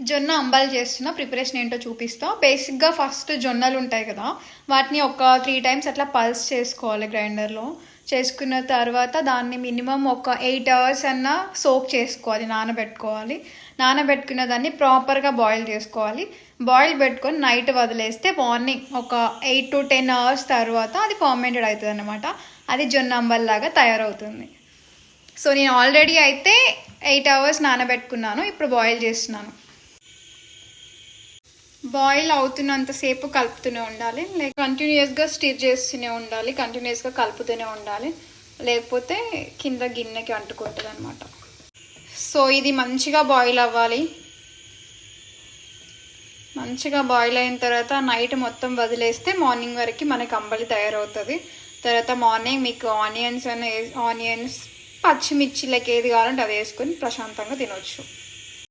జొన్న అంబలి చేస్తున్నా. ప్రిపరేషన్ ఏంటో చూపిస్తా. బేసిక్గా ఫస్ట్ జొన్నలు ఉంటాయి కదా, వాటిని ఒక 3 times అట్లా పల్స్ చేసుకోవాలి గ్రైండర్లో. చేసుకున్న తర్వాత దాన్ని మినిమం ఒక 8 hours అన్నా సోక్ చేసుకోవాలి, నానబెట్టుకోవాలి. నానబెట్టుకున్న దాన్ని ప్రాపర్గా బాయిల్ చేసుకోవాలి. బాయిల్ పెట్టుకొని నైట్ వదిలేస్తే మార్నింగ్ ఒక 8 to 10 hours తర్వాత అది ఫర్మెంటెడ్ అవుతుంది అనమాట. అది జొన్న అంబలి లాగా తయారవుతుంది. సో నేను ఆల్రెడీ అయితే 8 hours నానబెట్టుకున్నాను. ఇప్పుడు బాయిల్ చేస్తున్నాను. బాయిల్ అవుతున్నంతసేపు కలుపుతూనే ఉండాలి, లైక్ కంటిన్యూస్గా స్టిర్ చేస్తూనే ఉండాలి, కంటిన్యూస్గా కలుపుతూనే ఉండాలి, లేకపోతే కింద గిన్నెకి అంటుకుంటుంది అనమాట. సో ఇది మంచిగా బాయిల్ అవ్వాలి. మంచిగా బాయిల్ అయిన తర్వాత నైట్ మొత్తం వదిలేస్తే మార్నింగ్ వరకు మనకి అంబలి తయారవుతుంది. తర్వాత మార్నింగ్ మీకు ఆనియన్స్ పచ్చిమిర్చి లైక్ ఏది కావాలంటే అది వేసుకొని ప్రశాంతంగా తినవచ్చు.